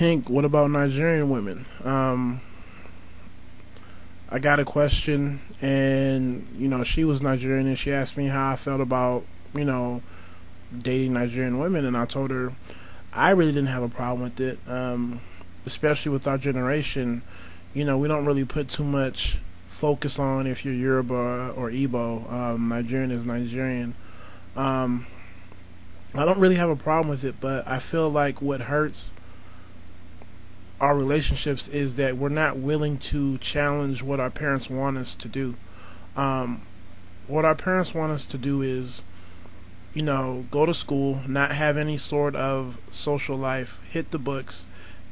Pink, what about Nigerian women? I got a question, and she was Nigerian, and she asked me how I felt about you know dating Nigerian women, and I told her I really didn't have a problem with it, especially with our generation. We don't really put too much focus on if you're Yoruba or Igbo. Nigerian is Nigerian. Um, I don't really have a problem with it, but I feel like what hurts our relationships is that we're not willing to challenge what our parents want us to do. Um, what our parents want us to do is, go to school, not have any sort of social life, hit the books,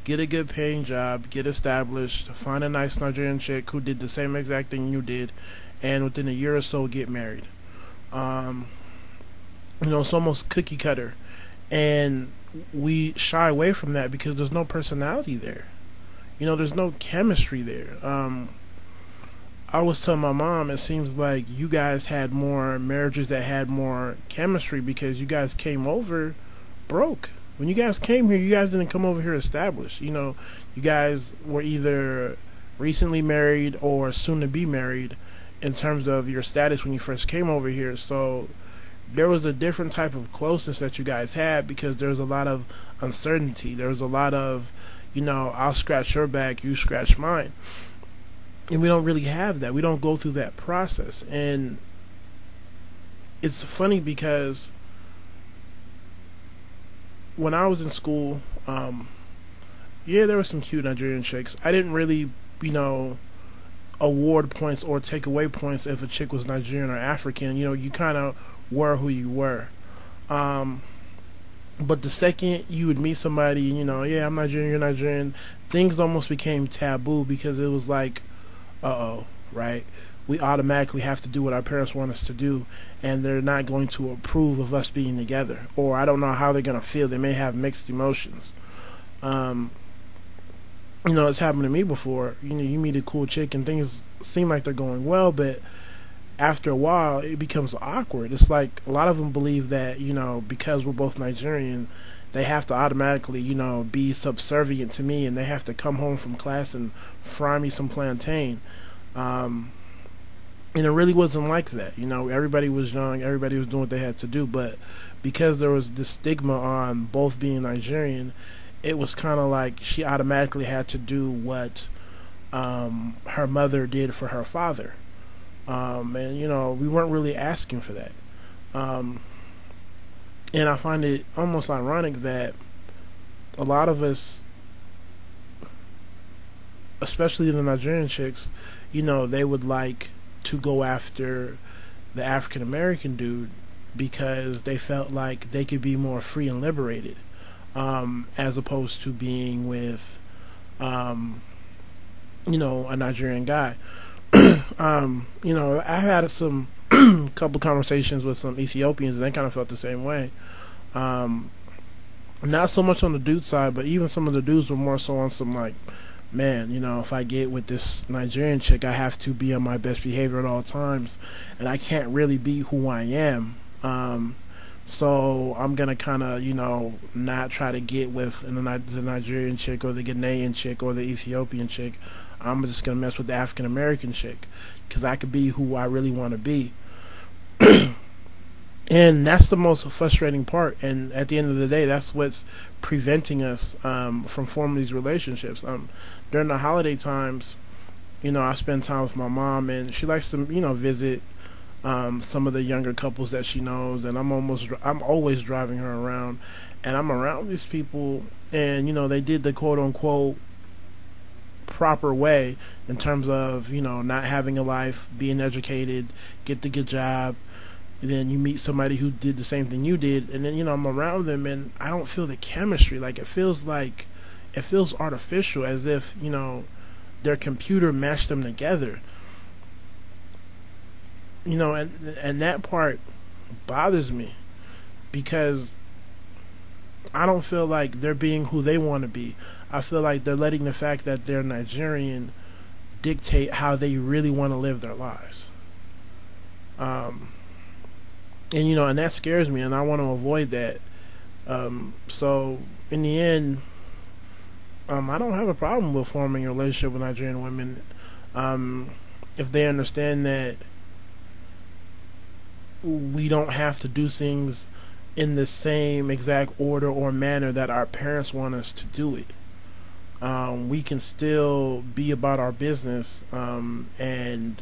get a good paying job, get established, find a nice Nigerian chick who did the same exact thing you did, and within a year or so get married. Um, it's almost cookie cutter. And we shy away from that because there's no personality there. There's no chemistry there. I was telling my mom, it seems like you guys had more marriages that had more chemistry because you guys came over broke. When you guys came here, you guys didn't come over here established. You guys were either recently married or soon to be married in terms of your status when you first came over here. So there was a different type of closeness that you guys had because there was a lot of uncertainty. There was a lot of, I'll scratch your back, you scratch mine. And we don't really have that. We don't go through that process. And it's funny because when I was in school, yeah, there were some cute Nigerian chicks. I didn't really, award points or take away points if a chick was Nigerian or African. You kind of were who you were. But the second you would meet somebody, yeah, I'm Nigerian, you're Nigerian, things almost became taboo because it was like, uh-oh, right? We automatically have to do what our parents want us to do, and they're not going to approve of us being together. Or I don't know how they're going to feel. They may have mixed emotions. Um, it's happened to me before. You meet a cool chick and things seem like they're going well, but after a while, it becomes awkward. It's like a lot of them believe that, because we're both Nigerian, they have to automatically, be subservient to me, and they have to come home from class and fry me some plantain. And it really wasn't like that. Everybody was young, everybody was doing what they had to do, but because there was this stigma on both being Nigerian, it was kind of like she automatically had to do what her mother did for her father. And we weren't really asking for that. Um, and I find it almost ironic that a lot of us, especially the Nigerian chicks, they would like to go after the African American dude because they felt like they could be more free and liberated, as opposed to being with, a Nigerian guy. I had some couple conversations with some Ethiopians, and they kind of felt the same way. Um, Not so much on the dude side, but even some of the dudes were more so on some like, man, if I get with this Nigerian chick, I have to be on my best behavior at all times, and I can't really be who I am. So I'm gonna kind of, not try to get with the Nigerian chick or the Ghanaian chick or the Ethiopian chick. I'm just gonna mess with the African American chick because I could be who I really want to be. And that's the most frustrating part. And at the end of the day, that's what's preventing us from forming these relationships. During the holiday times, I spend time with my mom, and she likes to, visit some of the younger couples that she knows. And I'm always driving her around, and I'm around these people, and they did the quote unquote proper way in terms of not having a life, being educated, get the good job. And then you meet somebody who did the same thing you did, and then I'm around them, and I don't feel the chemistry. Like it feels artificial, as if their computer mashed them together. And that part bothers me because I don't feel like they're being who they want to be. I feel like they're letting the fact that they're Nigerian dictate how they really want to live their lives. And that scares me, and I want to avoid that. So in the end, I don't have a problem with forming a relationship with Nigerian women, um, if they understand that we don't have to do things in the same exact order or manner that our parents want us to do it. We can still be about our business, and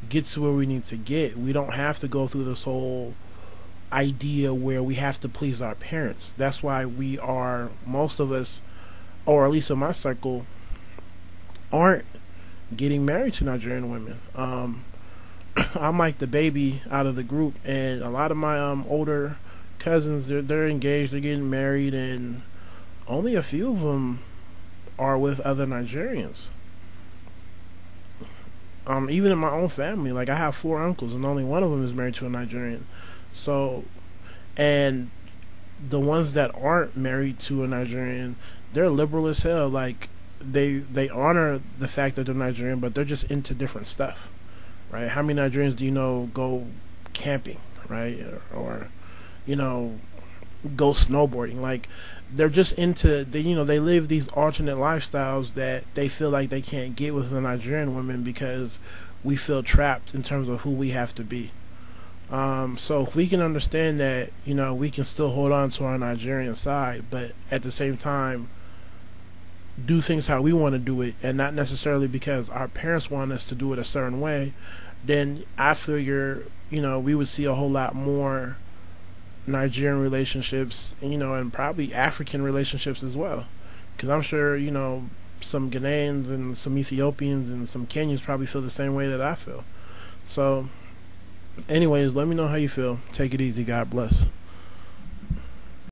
get to where we need to get. We don't have to go through this whole idea where we have to please our parents. That's why most of us, or at least in my circle, aren't getting married to Nigerian women. I'm like the baby out of the group, and a lot of my older cousins, they're engaged, they're getting married, and only a few of them are with other Nigerians. Even in my own family, like I have four uncles, and only one of them is married to a Nigerian. So, and the ones that aren't married to a Nigerian, they're liberal as hell. Like they honor the fact that they're Nigerian, but they're just into different stuff, right? How many Nigerians do you know go camping, right, or you know, go snowboarding? Like they're just into they live these alternate lifestyles that they feel like they can't get with the Nigerian women because we feel trapped in terms of who we have to be. So if we can understand that, we can still hold on to our Nigerian side, but at the same time do things how we want to do it, and not necessarily because our parents want us to do it a certain way, then I figure, we would see a whole lot more Nigerian relationships, and probably African relationships as well. Because I'm sure, some Ghanaians and some Ethiopians and some Kenyans probably feel the same way that I feel. So, anyways, let me know how you feel. Take it easy. God bless.